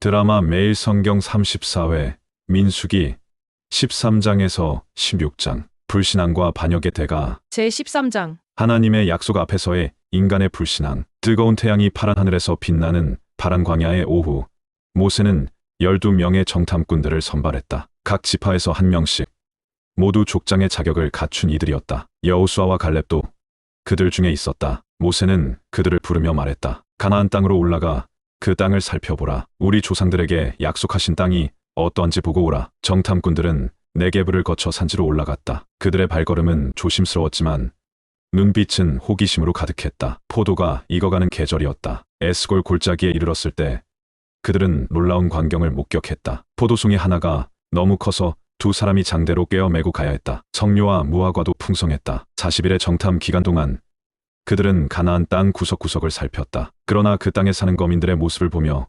드라마 매일 성경 34회 민수기 13장에서 16장 불신앙과 반역의 대가. 제13장. 하나님의 약속 앞에서의 인간의 불신앙. 뜨거운 태양이 파란 하늘에서 빛나는 파란 광야의 오후, 모세는 12명의 정탐꾼들을 선발했다. 각 지파에서 한 명씩, 모두 족장의 자격을 갖춘 이들이었다. 여호수아와 갈렙도 그들 중에 있었다. 모세는 그들을 부르며 말했다. 가나안 땅으로 올라가 그 땅을 살펴보라. 우리 조상들에게 약속하신 땅이 어떠한지 보고 오라. 정탐꾼들은 네게브를 거쳐 산지로 올라갔다. 그들의 발걸음은 조심스러웠지만 눈빛은 호기심으로 가득했다. 포도가 익어가는 계절이었다. 에스골 골짜기에 이르렀을 때 그들은 놀라운 광경을 목격했다. 포도송이 하나가 너무 커서 두 사람이 장대로 꿰어 메고 가야 했다. 석류와 무화과도 풍성했다. 40일의 정탐 기간 동안 그들은 가나안 땅 구석구석을 살폈다. 그러나 그 땅에 사는 거민들의 모습을 보며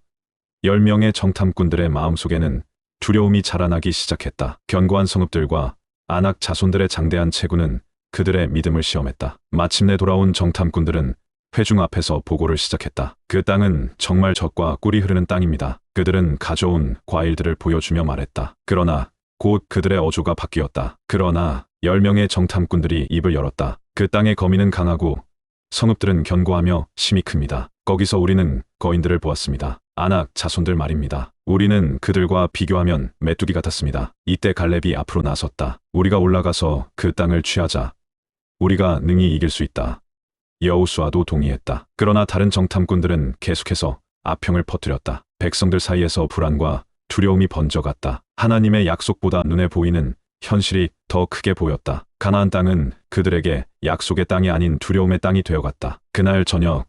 10명의 정탐꾼들의 마음속에는 두려움이 자라나기 시작했다. 견고한 성읍들과 아낙 자손들의 장대한 체구는 그들의 믿음을 시험했다. 마침내 돌아온 정탐꾼들은 회중 앞에서 보고를 시작했다. 그 땅은 정말 젖과 꿀이 흐르는 땅입니다. 그들은 가져온 과일들을 보여주며 말했다. 그러나 곧 그들의 어조가 바뀌었다. 그러나 10명의 정탐꾼들이 입을 열었다. 그 땅의 거민은 강하고 성읍들은 견고하며 심이 큽니다. 거기서 우리는 거인들을 보았습니다. 아낙 자손들 말입니다. 우리는 그들과 비교하면 메뚜기 같았습니다. 이때 갈렙이 앞으로 나섰다. 우리가 올라가서 그 땅을 취하자. 우리가 능히 이길 수 있다. 여호수아도 동의했다. 그러나 다른 정탐꾼들은 계속해서 아평을 퍼뜨렸다. 백성들 사이에서 불안과 두려움이 번져갔다. 하나님의 약속보다 눈에 보이는 현실이 더 크게 보였다. 가나안 땅은 그들에게 약속의 땅이 아닌 두려움의 땅이 되어갔다. 그날 저녁,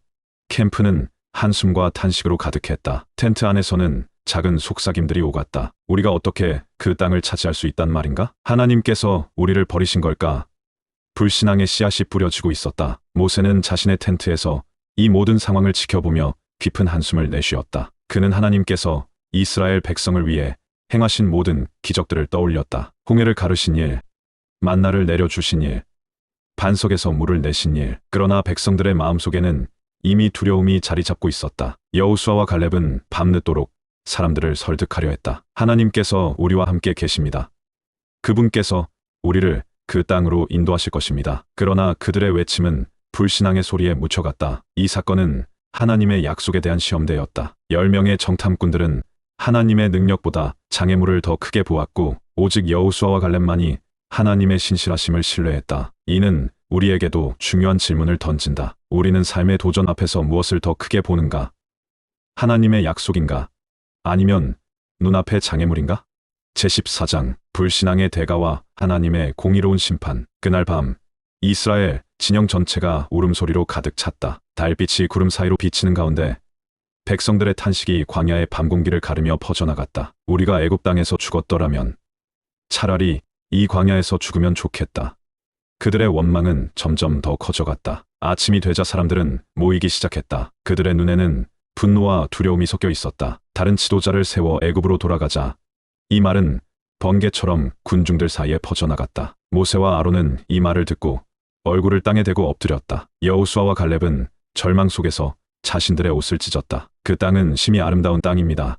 캠프는 한숨과 탄식으로 가득했다. 텐트 안에서는 작은 속삭임들이 오갔다. 우리가 어떻게 그 땅을 차지할 수 있단 말인가? 하나님께서 우리를 버리신 걸까? 불신앙의 씨앗이 뿌려지고 있었다. 모세는 자신의 텐트에서 이 모든 상황을 지켜보며 깊은 한숨을 내쉬었다. 그는 하나님께서 이스라엘 백성을 위해 행하신 모든 기적들을 떠올렸다. 홍해를 가르신 일, 만나를 내려주신 일, 반석에서 물을 내신 일. 그러나 백성들의 마음속에는 이미 두려움이 자리 잡고 있었다. 여호수아와 갈렙은 밤늦도록 사람들을 설득하려 했다. 하나님께서 우리와 함께 계십니다. 그분께서 우리를 그 땅으로 인도하실 것입니다. 그러나 그들의 외침은 불신앙의 소리에 묻혀갔다. 이 사건은 하나님의 약속에 대한 시험대였다. 10명의 정탐꾼들은 하나님의 능력보다 장애물을 더 크게 보았고 오직 여호수아와 갈렙만이 하나님의 신실하심을 신뢰했다. 이는 우리에게도 중요한 질문을 던진다. 우리는 삶의 도전 앞에서 무엇을 더 크게 보는가? 하나님의 약속인가? 아니면 눈앞의 장애물인가? 제14장 불신앙의 대가와 하나님의 공의로운 심판. 그날 밤 이스라엘 진영 전체가 울음소리로 가득 찼다. 달빛이 구름 사이로 비치는 가운데 백성들의 탄식이 광야의 밤 공기를 가르며 퍼져나갔다. 우리가 애굽 땅에서 죽었더라면 차라리 이 광야에서 죽으면 좋겠다. 그들의 원망은 점점 더 커져갔다. 아침이 되자 사람들은 모이기 시작했다. 그들의 눈에는 분노와 두려움이 섞여 있었다. 다른 지도자를 세워 애굽으로 돌아가자. 이 말은 번개처럼 군중들 사이에 퍼져나갔다. 모세와 아론은 이 말을 듣고 얼굴을 땅에 대고 엎드렸다. 여호수아와 갈렙은 절망 속에서 자신들의 옷을 찢었다. 그 땅은 심히 아름다운 땅입니다.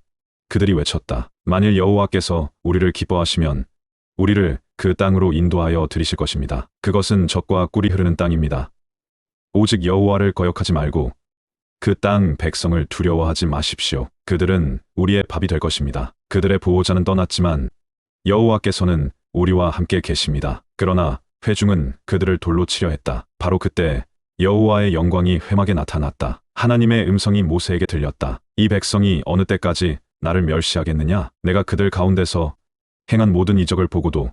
그들이 외쳤다. 만일 여호와께서 우리를 기뻐하시면 우리를 그 땅으로 인도하여 드리실 것입니다. 그것은 젖과 꿀이 흐르는 땅입니다. 오직 여호와를 거역하지 말고 그 땅 백성을 두려워하지 마십시오. 그들은 우리의 밥이 될 것입니다. 그들의 보호자는 떠났지만 여호와께서는 우리와 함께 계십니다. 그러나 회중은 그들을 돌로 치려 했다. 바로 그때 여호와의 영광이 회막에 나타났다. 하나님의 음성이 모세에게 들렸다. 이 백성이 어느 때까지 나를 멸시하겠느냐? 내가 그들 가운데서 행한 모든 이적을 보고도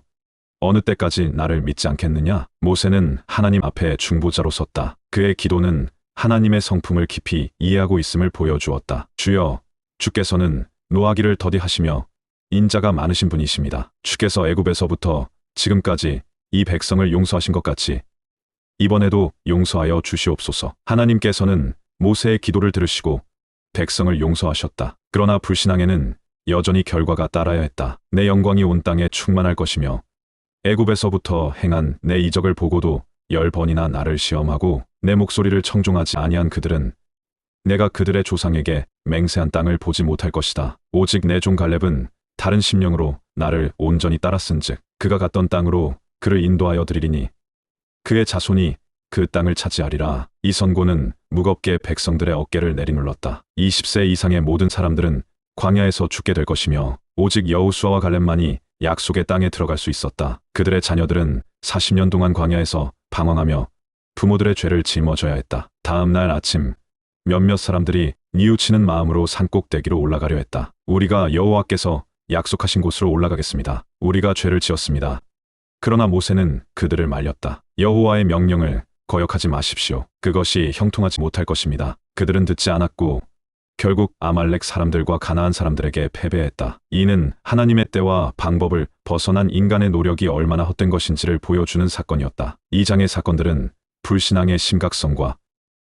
어느 때까지 나를 믿지 않겠느냐? 모세는 하나님 앞에 중보자로 섰다. 그의 기도는 하나님의 성품을 깊이 이해하고 있음을 보여주었다. 주여, 주께서는 노하기를 더디하시며 인자가 많으신 분이십니다. 주께서 애굽에서부터 지금까지 이 백성을 용서하신 것 같이 이번에도 용서하여 주시옵소서. 하나님께서는 모세의 기도를 들으시고 백성을 용서하셨다. 그러나 불신앙에는 여전히 결과가 따라야 했다. 내 영광이 온 땅에 충만할 것이며 애굽에서부터 행한 내 이적을 보고도 10번이나 나를 시험하고 내 목소리를 청종하지 아니한 그들은 내가 그들의 조상에게 맹세한 땅을 보지 못할 것이다. 오직 내 종 갈렙은 다른 심령으로 나를 온전히 따랐은즉 그가 갔던 땅으로 그를 인도하여 드리리니 그의 자손이 그 땅을 차지하리라. 이 선고는 무겁게 백성들의 어깨를 내리눌렀다. 20세 이상의 모든 사람들은 광야에서 죽게 될 것이며 오직 여호수아와 갈렙만이 약속의 땅에 들어갈 수 있었다. 그들의 자녀들은 40년 동안 광야에서 방황하며 부모들의 죄를 짊어져야 했다. 다음 날 아침 몇몇 사람들이 뉘우치는 마음으로 산꼭대기로 올라가려 했다. 우리가 여호와께서 약속하신 곳으로 올라가겠습니다. 우리가 죄를 지었습니다. 그러나 모세는 그들을 말렸다. 여호와의 명령을 거역하지 마십시오. 그것이 형통하지 못할 것입니다. 그들은 듣지 않았고 결국 아말렉 사람들과 가나안 사람들에게 패배했다. 이는 하나님의 때와 방법을 벗어난 인간의 노력이 얼마나 헛된 것인지를 보여주는 사건이었다. 이 장의 사건들은 불신앙의 심각성과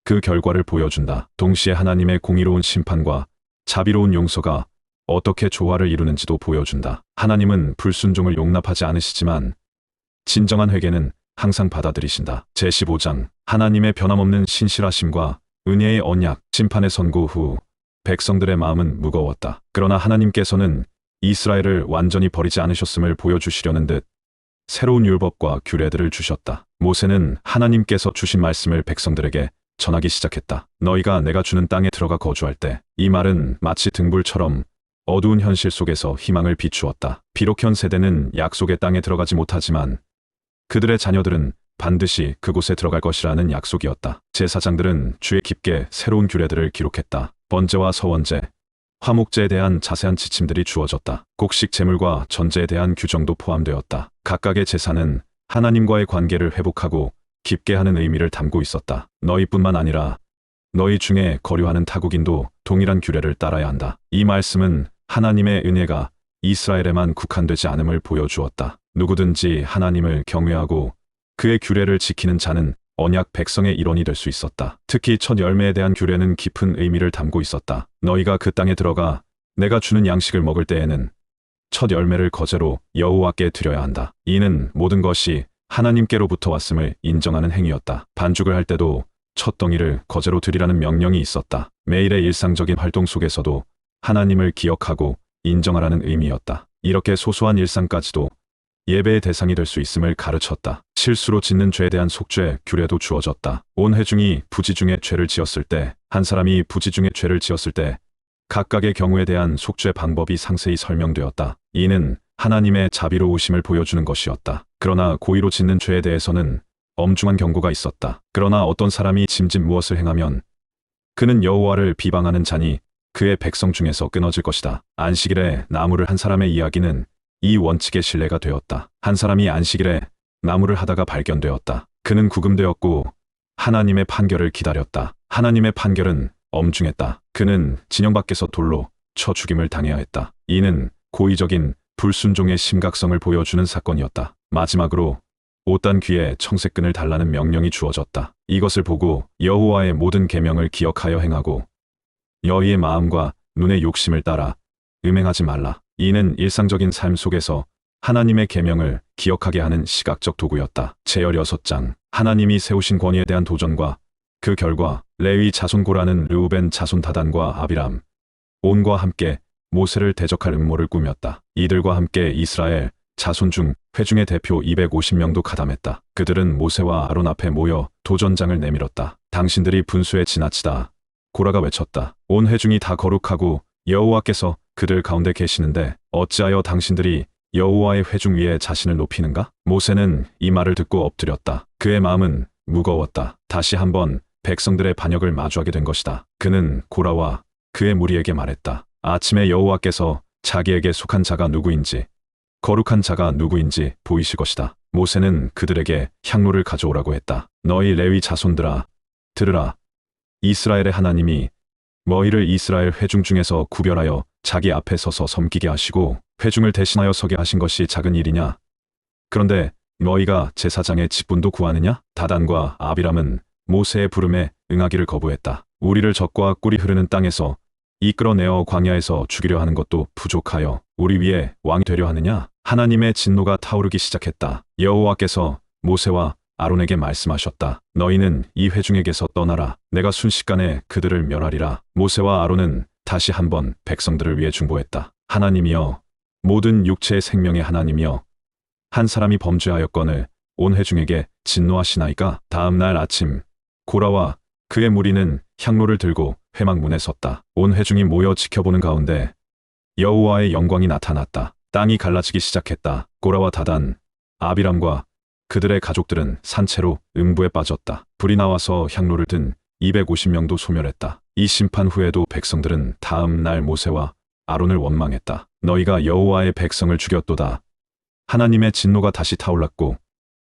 그 결과를 보여준다. 동시에 하나님의 공의로운 심판과 자비로운 용서가 어떻게 조화를 이루는지도 보여준다. 하나님은 불순종을 용납하지 않으시지만 진정한 회개는 항상 받아들이신다. 제15장 하나님의 변함없는 신실하심과 은혜의 언약. 심판의 선고 후 백성들의 마음은 무거웠다. 그러나 하나님께서는 이스라엘을 완전히 버리지 않으셨음을 보여주시려는 듯 새로운 율법과 규례들을 주셨다. 모세는 하나님께서 주신 말씀을 백성들에게 전하기 시작했다. 너희가 내가 주는 땅에 들어가 거주할 때. 이 말은 마치 등불처럼 어두운 현실 속에서 희망을 비추었다. 비록 현 세대는 약속의 땅에 들어가지 못하지만 그들의 자녀들은 반드시 그곳에 들어갈 것이라는 약속이었다. 제사장들은 주의 깊게 새로운 규례들을 기록했다. 번제와 서원제, 화목제에 대한 자세한 지침들이 주어졌다. 곡식 제물과 전제에 대한 규정도 포함되었다. 각각의 제사는 하나님과의 관계를 회복하고 깊게 하는 의미를 담고 있었다. 너희뿐만 아니라 너희 중에 거류하는 타국인도 동일한 규례를 따라야 한다. 이 말씀은 하나님의 은혜가 이스라엘에만 국한되지 않음을 보여주었다. 누구든지 하나님을 경외하고 그의 규례를 지키는 자는 언약 백성의 일원이 될 수 있었다. 특히 첫 열매에 대한 규례는 깊은 의미를 담고 있었다. 너희가 그 땅에 들어가 내가 주는 양식을 먹을 때에는 첫 열매를 거제로 여호와께 드려야 한다. 이는 모든 것이 하나님께로부터 왔음을 인정하는 행위였다. 반죽을 할 때도 첫 덩이를 거제로 드리라는 명령이 있었다. 매일의 일상적인 활동 속에서도 하나님을 기억하고 인정하라는 의미였다. 이렇게 소소한 일상까지도 예배의 대상이 될 수 있음을 가르쳤다. 실수로 짓는 죄에 대한 속죄 규례도 주어졌다. 온 회중이 부지 중에 죄를 지었을 때, 한 사람이 부지 중에 죄를 지었을 때 각각의 경우에 대한 속죄 방법이 상세히 설명되었다. 이는 하나님의 자비로우심을 보여주는 것이었다. 그러나 고의로 짓는 죄에 대해서는 엄중한 경고가 있었다. 그러나 어떤 사람이 짐짓 무엇을 행하면 그는 여호와를 비방하는 자니 그의 백성 중에서 끊어질 것이다. 안식일에 나무를 한 사람의 이야기는 이 원칙의 신뢰가 되었다. 한 사람이 안식일에 나무를 하다가 발견되었다. 그는 구금되었고 하나님의 판결을 기다렸다. 하나님의 판결은 엄중했다. 그는 진영 밖에서 돌로 쳐 죽임을 당해야 했다. 이는 고의적인 불순종의 심각성을 보여주는 사건이었다. 마지막으로 옷단 귀에 청색끈을 달라는 명령이 주어졌다. 이것을 보고 여호와의 모든 계명을 기억하여 행하고 너희의 마음과 눈의 욕심을 따라 음행하지 말라. 이는 일상적인 삶 속에서 하나님의 계명을 기억하게 하는 시각적 도구였다. 제16장 하나님이 세우신 권위에 대한 도전과 그 결과. 레위 자손 고라는 르우벤 자손 다단과 아비람, 온과 함께 모세를 대적할 음모를 꾸몄다. 이들과 함께 이스라엘 자손 중 회중의 대표 250명도 가담했다. 그들은 모세와 아론 앞에 모여 도전장을 내밀었다. 당신들이 분수에 지나치다. 고라가 외쳤다. 온 회중이 다 거룩하고 여호와께서 그들 가운데 계시는데 어찌하여 당신들이 여호와의 회중 위에 자신을 높이는가? 모세는 이 말을 듣고 엎드렸다. 그의 마음은 무거웠다. 다시 한번 백성들의 반역을 마주하게 된 것이다. 그는 고라와 그의 무리에게 말했다. 아침에 여호와께서 자기에게 속한 자가 누구인지 거룩한 자가 누구인지 보이실 것이다. 모세는 그들에게 향로를 가져오라고 했다. 너희 레위 자손들아 들으라. 이스라엘의 하나님이 너희를 이스라엘 회중 중에서 구별하여 자기 앞에 서서 섬기게 하시고 회중을 대신하여 서게 하신 것이 작은 일이냐? 그런데 너희가 제사장의 직분도 구하느냐? 다단과 아비람은 모세의 부름에 응하기를 거부했다. 우리를 적과 꿀이 흐르는 땅에서 이끌어내어 광야에서 죽이려 하는 것도 부족하여 우리 위에 왕이 되려 하느냐? 하나님의 진노가 타오르기 시작했다. 여호와께서 모세와 아론에게 말씀하셨다. 너희는 이 회중에게서 떠나라. 내가 순식간에 그들을 멸하리라. 모세와 아론은 다시 한번 백성들을 위해 중보했다. 하나님이여, 모든 육체의 생명의 하나님이여, 한 사람이 범죄하였거늘 온 회중에게 진노하시나이까? 다음 날 아침 고라와 그의 무리는 향로를 들고 회막문에 섰다. 온 회중이 모여 지켜보는 가운데 여호와의 영광이 나타났다. 땅이 갈라지기 시작했다. 고라와 다단, 아비람과 그들의 가족들은 산채로 음부에 빠졌다. 불이 나와서 향로를 든 250명도 소멸했다. 이 심판 후에도 백성들은 다음 날 모세와 아론을 원망했다. 너희가 여호와의 백성을 죽였도다. 하나님의 진노가 다시 타올랐고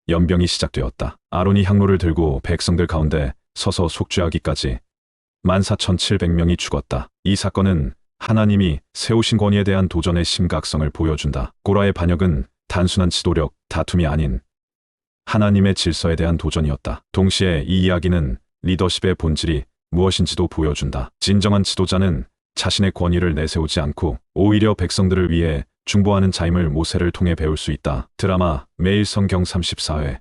연병이 시작되었다. 아론이 향로를 들고 백성들 가운데 서서 속죄하기까지 14,700명이 죽었다. 이 사건은 하나님이 세우신 권위에 대한 도전의 심각성을 보여준다. 고라의 반역은 단순한 지도력, 다툼이 아닌 하나님의 질서에 대한 도전이었다. 동시에 이 이야기는 리더십의 본질이 무엇인지도 보여준다. 진정한 지도자는 자신의 권위를 내세우지 않고 오히려 백성들을 위해 중보하는 자임을 모세를 통해 배울 수 있다. 드라마 매일 성경 34회